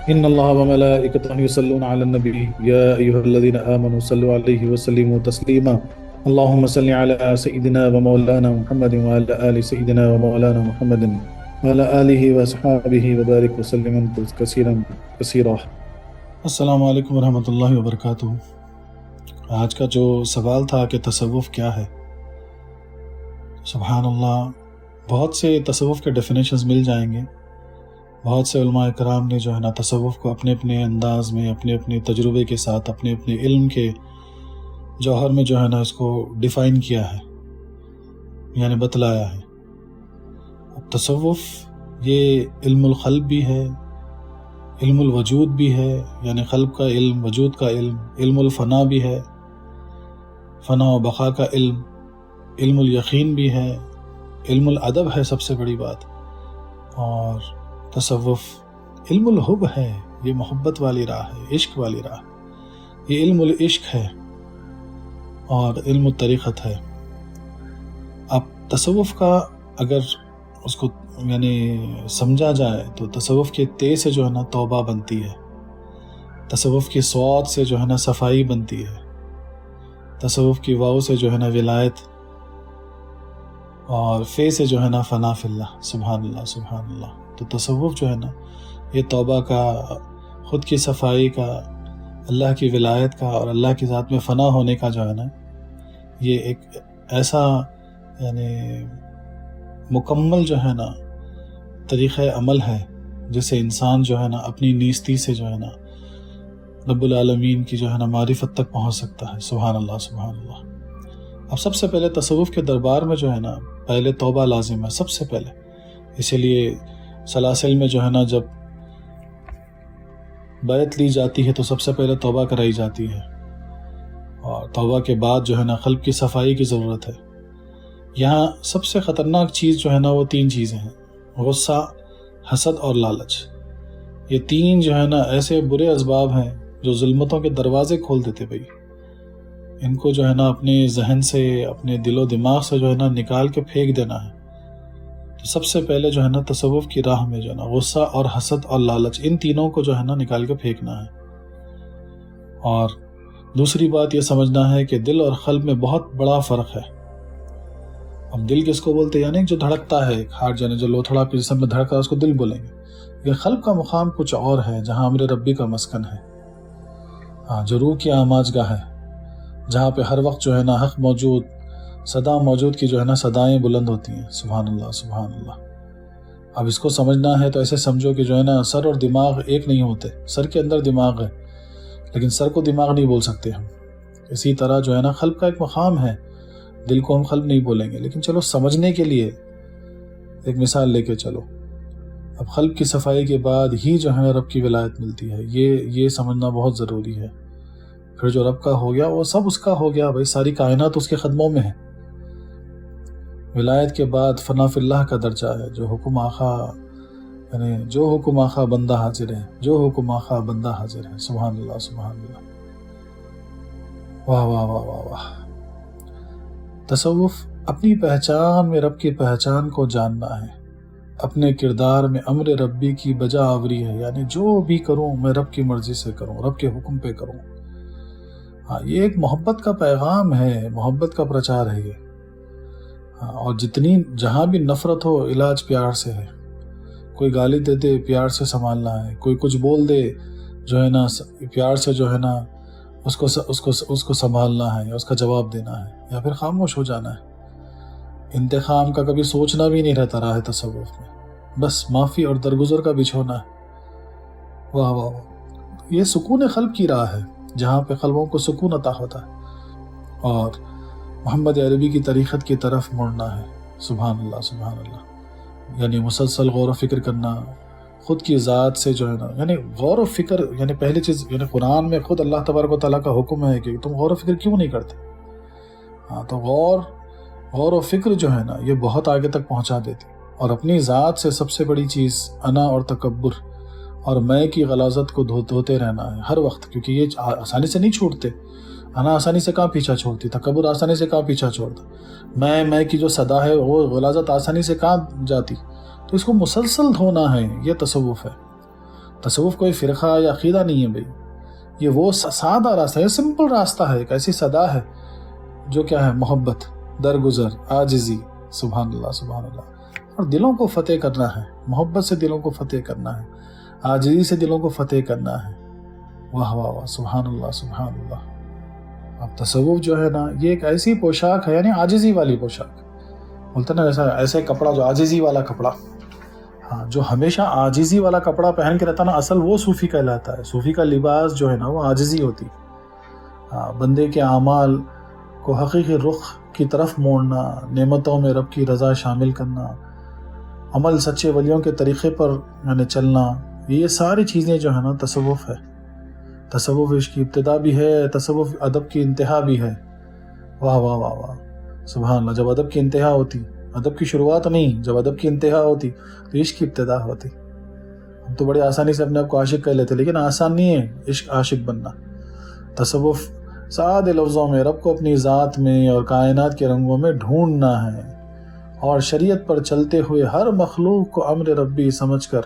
إن الله وملائكته يصلون على النبي يا أيها الذين آمنوا صلوا عليه وسلموا تسليما. اللهم صل على سيدنا ومولانا محمد وعلى آل سيدنا ومولانا محمد وعلى آله وصحابه وبارك وسلم كثيرا كثيرا. السلام علیکم ورحمۃ اللہ وبرکاتہ. آج کا جو سوال تھا کہ تصوف کیا ہے، سبحان اللہ، بہت سے تصوف کے ڈیفینیشنز مل جائیں گے. بہت سے علماء کرام نے جو ہے نا تصوف کو اپنے اپنے انداز میں، اپنے اپنے تجربے کے ساتھ، اپنے اپنے علم کے جوہر میں جو ہے نا اس کو ڈیفائن کیا ہے، یعنی بتلایا ہے. اب تصوف یہ علم القلب بھی ہے، علم الوجود بھی ہے، یعنی قلب کا علم، وجود کا علم، علم الفنا بھی ہے، فنا و بقا کا علم، علم الیقین بھی ہے، علم الادب ہے سب سے بڑی بات. اور تصوف علم الحب ہے، یہ محبت والی راہ ہے، عشق والی راہ، یہ علم العشق ہے اور علم الطریقت ہے. اب تصوف کا اگر اس کو یعنی سمجھا جائے تو تصوف کے تے سے جو ہے نا توبہ بنتی ہے، تصوف کی صاد سے جو ہے نا صفائی بنتی ہے، تصوف کی واو سے جو ہے نا ولایت، اور فے سے جو ہے نا فنا فی اللہ. سبحان اللہ سبحان اللہ. تو تصوف جو ہے نا یہ توبہ کا، خود کی صفائی کا، اللہ کی ولایت کا اور اللہ کی ذات میں فنا ہونے کا جو ہے نا یہ ایک ایسا یعنی مکمل جو ہے نا طریقہ عمل ہے جس سے انسان جو ہے نا اپنی نیستی سے جو ہے نا رب العالمین کی جو ہے نا معرفت تک پہنچ سکتا ہے. سبحان اللہ سبحان اللہ. اب سب سے پہلے تصوف کے دربار میں جو ہے نا پہلے توبہ لازم ہے سب سے پہلے. اسی لیے سلاسل میں جو ہے نا جب بیعت لی جاتی ہے تو سب سے پہلے توبہ کرائی جاتی ہے، اور توبہ کے بعد جو ہے نا قلب کی صفائی کی ضرورت ہے. یہاں سب سے خطرناک چیز جو ہے نا وہ تین چیزیں ہیں: غصہ، حسد اور لالچ. یہ تین جو ہے نا ایسے برے اسباب ہیں جو ظلمتوں کے دروازے کھول دیتے بھائی. ان کو جو ہے نا اپنے ذہن سے، اپنے دل و دماغ سے جو ہے نا نکال کے پھینک دینا ہے. تو سب سے پہلے جو ہے نا تصوف کی راہ میں جو ہے نا غصہ اور حسد اور لالچ، ان تینوں کو جو ہے نا نکال کے پھینکنا ہے. اور دوسری بات یہ سمجھنا ہے کہ دل اور قلب میں بہت بڑا فرق ہے. ہم دل کس کو بولتے ہیں؟ یعنی جو دھڑکتا ہے، ہارٹ جانے جو لوتھڑا پہ جسم میں دھڑکا اس کو دل بولیں گے. یہ قلب کا مقام کچھ اور ہے جہاں امر ربی کا مسکن ہے، جو روح کی آماج گاہ ہے، جہاں پہ ہر وقت جو ہے نا حق موجود، صدا موجود کی جو ہے نا صدائیں بلند ہوتی ہیں. سبحان اللہ سبحان اللہ. اب اس کو سمجھنا ہے تو ایسے سمجھو کہ جو ہے نا سر اور دماغ ایک نہیں ہوتے. سر کے اندر دماغ ہے لیکن سر کو دماغ نہیں بول سکتے ہم. اسی طرح جو ہے نا قلب کا ایک مقام ہے، دل کو ہم قلب نہیں بولیں گے، لیکن چلو سمجھنے کے لیے ایک مثال لے کے چلو. اب قلب کی صفائی کے بعد ہی جو ہے نا رب کی ولایت ملتی ہے. یہ سمجھنا بہت ضروری ہے. پھر جو رب کا ہو گیا وہ سب اس کا ہو گیا بھائی، ساری کائنات اس کے قدموں میں ہے. ولایت کے بعد فنا فی اللہ کا درجہ ہے، جو حکم آقا، یعنی جو حکم آقا بندہ حاضر ہے، جو حکم آقا بندہ حاضر ہے. سبحان اللہ سبحان اللہ. واہ واہ واہ واہ واہ. تصوف اپنی پہچان میں رب کی پہچان کو جاننا ہے، اپنے کردار میں امر ربی کی بجا آوری ہے، یعنی جو بھی کروں میں رب کی مرضی سے کروں، رب کے حکم پہ کروں. یہ ایک محبت کا پیغام ہے، محبت کا پرچار ہے یہ. اور جتنی جہاں بھی نفرت ہو، علاج پیار سے ہے. کوئی گالی دے دے پیار سے سنبھالنا ہے، کوئی کچھ بول دے جو ہے نا پیار سے جو ہے نا اس کو سنبھالنا ہے، یا اس کا جواب دینا ہے، یا پھر خاموش ہو جانا ہے. انتقام کا کبھی سوچنا بھی نہیں رہتا راہ تصوف میں، بس معافی اور درگزر کا بچھونا ہے. واہ واہ واہ. یہ سکون قلب کی راہ ہے جہاں پہ قلبوں کو سکون عطا ہوتا ہے اور محمد عربی کی طریقت کی طرف مڑنا ہے. سبحان اللہ سبحان اللہ. یعنی مسلسل غور و فکر کرنا خود کی ذات سے جو ہے نا، یعنی غور و فکر، یعنی پہلی چیز یعنی قرآن میں خود اللہ تبارک و تعالیٰ کا حکم ہے کہ تم غور و فکر کیوں نہیں کرتے. تو غور و فکر جو ہے نا یہ بہت آگے تک پہنچا دیتی. اور اپنی ذات سے سب سے بڑی چیز انا اور تکبر اور میں کی غلاظت کو دھوتے رہنا ہے ہر وقت، کیونکہ یہ آسانی سے نہیں چھوٹتے. انا آسانی سے کہاں پیچھا چھوڑتی، تکبر آسانی سے کہاں پیچھا چھوڑتا، میں کی جو صدا ہے وہ غلاظت آسانی سے کہاں جاتی. تو اس کو مسلسل دھونا ہے، یہ تصوف ہے. تصوف کوئی فرقہ یا عقیدہ نہیں ہے بھائی، یہ وہ سادہ راستہ ہے، سمپل راستہ ہے، ایک ایسی صدا ہے جو کیا ہے، محبت، درگزر، عاجزی، سبحان اللہ سبحان اللہ، اور دلوں کو فتح کرنا ہے، محبت سے دلوں کو فتح کرنا ہے، عاجزی سے دلوں کو فتح کرنا ہے۔ واہ واہ واہ، سبحان اللہ سبحان اللہ۔ اب تصوف جو ہے نا، یہ ایک ایسی پوشاک ہے، یعنی عاجزی والی پوشاک، بولتے نا ایسا کپڑا جو عاجزی والا کپڑا، ہاں، جو ہمیشہ عاجزی والا کپڑا پہن کے رہتا نا، اصل وہ صوفی کہلاتا ہے۔ صوفی کا لباس جو ہے نا وہ عاجزی ہوتی، ہاں، بندے کے اعمال کو حقیقی رخ کی طرف موڑنا، نعمتوں میں رب کی رضا شامل کرنا، عمل سچے ولیوں کے طریقے پر یعنی چلنا، یہ ساری چیزیں جو ہے نا تصوف ہے۔ تصوف عشق کی ابتدا بھی ہے، تصوف ادب کی انتہا بھی ہے۔ واہ واہ واہ واہ، سبحان اللہ۔ جب ادب کی انتہا ہوتی، ادب کی شروعات نہیں، جب ادب کی انتہا ہوتی تو عشق کی ابتدا ہوتی۔ ہم تو بڑی آسانی سے اپنے آپ کو عاشق کہہ لیتے، لیکن آسان نہیں ہے عشق عاشق بننا۔ تصوف سادے لفظوں میں رب کو اپنی ذات میں اور کائنات کے رنگوں میں ڈھونڈنا ہے، اور شریعت پر چلتے ہوئے ہر مخلوق کو امر ربی سمجھ کر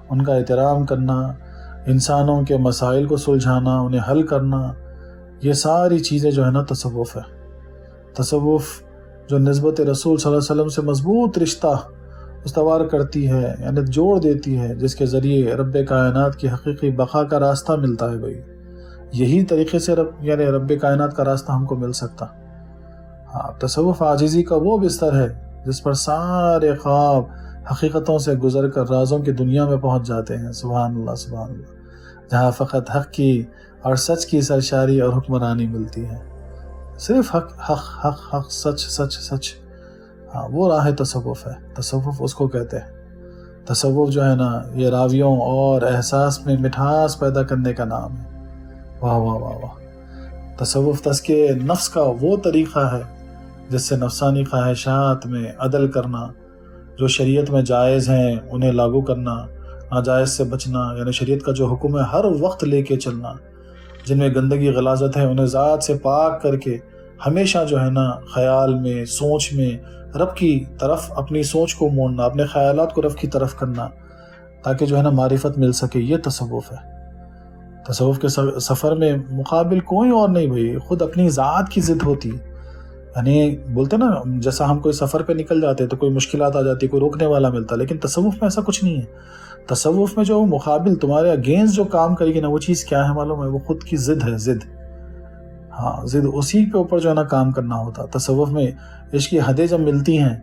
ان کا احترام کرنا، انسانوں کے مسائل کو سلجھانا، انہیں حل کرنا، یہ ساری چیزیں جو ہے نا تصوف ہے۔ تصوف جو نسبت رسول صلی اللہ علیہ وسلم سے مضبوط رشتہ استوار کرتی ہے، یعنی جوڑ دیتی ہے، جس کے ذریعے رب کائنات کی حقیقی بقا کا راستہ ملتا ہے بھائی۔ یہی طریقے سے رب کائنات کا راستہ ہم کو مل سکتا۔ ہاں، تصوف عاجزی کا وہ بستر ہے جس پر سارے خواب حقیقتوں سے گزر کر رازوں کی دنیا میں پہنچ جاتے ہیں۔ سبحان اللہ سبحان اللہ، جہاں فقط حق کی اور سچ کی سرشاری اور حکمرانی ملتی ہے، صرف حق حق حق حق، سچ سچ سچ۔ ہاں، وہ راہ تصوف ہے، تصوف اس کو کہتے ہیں۔ تصوف جو ہے نا، یہ راویوں اور احساس میں مٹھاس پیدا کرنے کا نام ہے۔ واہ واہ واہ واہ، تصوف تزکیہ نفس کا وہ طریقہ ہے جس سے نفسانی خواہشات میں عدل کرنا، جو شریعت میں جائز ہیں انہیں لاگو کرنا، ناجائز سے بچنا، یعنی شریعت کا جو حکم ہے ہر وقت لے کے چلنا، جن میں گندگی غلاظت ہے انہیں ذات سے پاک کر کے ہمیشہ جو ہے نا خیال میں، سوچ میں رب کی طرف اپنی سوچ کو موڑنا، اپنے خیالات کو رب کی طرف کرنا، تاکہ جو ہے نا معرفت مل سکے۔ یہ تصوف ہے۔ تصوف کے سفر میں مقابل کوئی اور نہیں بھائی، خود اپنی ذات کی ضد ہوتی۔ یعنی بولتے نا، جیسا ہم کوئی سفر پہ نکل جاتے تو کوئی مشکلات آ جاتی، کوئی روکنے والا ملتا، لیکن تصوف میں ایسا کچھ نہیں ہے۔ تصوف میں جو مقابل تمہارے اگینسٹ جو کام کرے گی نا، وہ چیز کیا ہے معلوم ہے؟ وہ خود کی ضد ہے، ضد۔ ہاں، ضد، اسی کے اوپر جو ہے نا کام کرنا ہوتا۔ تصوف میں عشق کی حدیں جب ملتی ہیں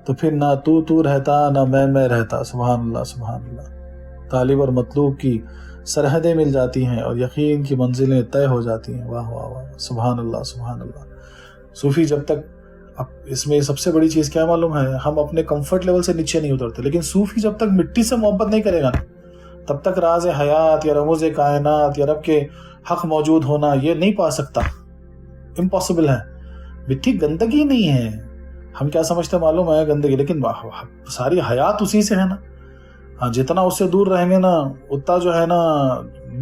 تو پھر نہ تو رہتا، نہ میں رہتا۔ سبحان اللہ سبحان اللہ۔ طالب اور مطلوب کی سرحدیں مل جاتی ہیں اور یقین کی منزلیں طے ہو جاتی ہیں۔ واہ واہ واہ، سبحان اللہ سبحان اللہ۔ صوفی جب تک، اب اس میں سب سے بڑی چیز کیا معلوم ہے؟ ہم اپنے کمفرٹ لیول سے نیچے نہیں اترتے، لیکن صوفی جب تک مٹی سے محبت نہیں کرے گا نا، تب تک راز حیات یا رموز کائنات یا رب کے حق موجود ہونا یہ نہیں پا سکتا، امپاسبل ہے۔ مٹی گندگی نہیں ہے، ہم کیا سمجھتے معلوم ہے گندگی، لیکن ساری حیات اسی سے ہے نا۔ ہاں، جتنا اس سے دور رہیں گے نا، اتنا جو ہے نا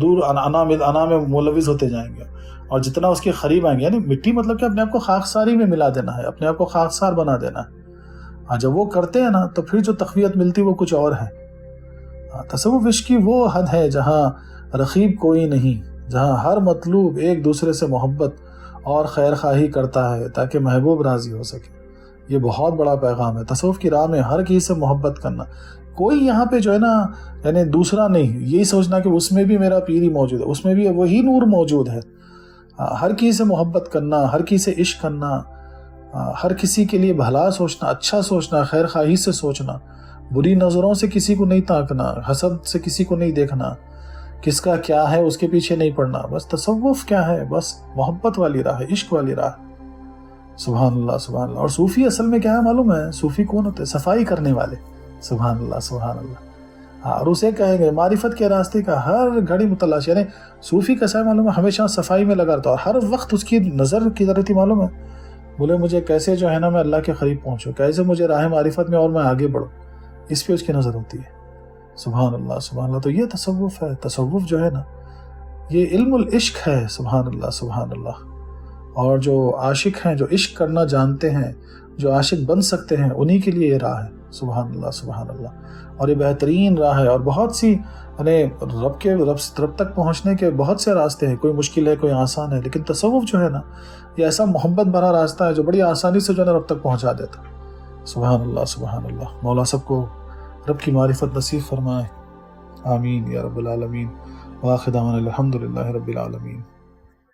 دور انا میں ملوث ہوتے جائیں گے، اور جتنا اس کے قریب آئیں گے، یعنی مٹی مطلب کہ اپنے آپ کو خاکساری میں ملا دینا ہے، اپنے آپ کو خاکسار بنا دینا ہے۔ ہاں، جب وہ کرتے ہیں نا تو پھر جو تقویت ملتی وہ کچھ اور ہے۔ تصوف عشق کی وہ حد ہے جہاں رقیب کوئی نہیں، جہاں ہر مطلوب ایک دوسرے سے محبت اور خیر خواہی کرتا ہے تاکہ محبوب راضی ہو سکے۔ یہ بہت بڑا پیغام ہے۔ تصوف کی راہ میں ہر کسی سے محبت کرنا، کوئی یہاں پہ جو ہے نا یعنی دوسرا نہیں، یہی سوچنا کہ اس میں بھی میرا پیر ہی موجود ہے، اس میں بھی وہی نور موجود ہے۔ ہر کسی سے محبت کرنا، ہر کسی سے عشق کرنا، ہر کسی کے لیے بھلا سوچنا، اچھا سوچنا، خیر خواہی سے سوچنا، بری نظروں سے کسی کو نہیں تاکنا، حسد سے کسی کو نہیں دیکھنا، کس کا کیا ہے اس کے پیچھے نہیں پڑنا۔ بس تصوف کیا ہے؟ بس محبت والی راہ ہے، عشق والی راہ۔ سبحان اللہ سبحان اللہ۔ اور صوفی اصل میں کیا ہے معلوم ہے؟ صوفی کون ہوتے ہیں؟ صفائی کرنے والے۔ سبحان اللہ سبحان اللہ۔ اور اسے کہیں گے معرفت کے راستے کا ہر گھڑی متلاش، یعنی صوفی کیسا ہے معلوم ہے؟ ہمیشہ صفائی میں لگا رہتا، اور ہر وقت اس کی نظر کی طرح تھی معلوم ہے؟ بولے مجھے کیسے جو ہے نا میں اللہ کے قریب پہنچوں، کیسے مجھے راہ معرفت میں اور میں آگے بڑھوں، اس پہ اس کی نظر ہوتی ہے۔ سبحان اللہ سبحان اللہ۔ تو یہ تصوف ہے۔ تصوف جو ہے نا یہ علم العشق ہے۔ سبحان اللہ سبحان اللہ۔ اور جو عاشق ہیں، جو عشق کرنا جانتے ہیں، جو عاشق بن سکتے ہیں، انہی کے لیے یہ راہ ہے۔ سبحان اللہ، سبحان اللہ۔ اور یہ بہترین راہ ہے، اور بہت سی رب تک پہنچنے کے بہت سے راستے ہیں، کوئی مشکل ہے، کوئی آسان ہے، لیکن تصوف جو ہے نا، یہ ایسا محبت بھرا راستہ ہے جو بڑی آسانی سے جو ہے نا رب تک پہنچا دیتا۔ سبحان اللہ، سبحان اللہ۔ مولا سب کو رب کی معرفت نصیب فرمائے، آمین یا رب العالمین۔ وآخر دعوانا الحمدللہ رب العالمین۔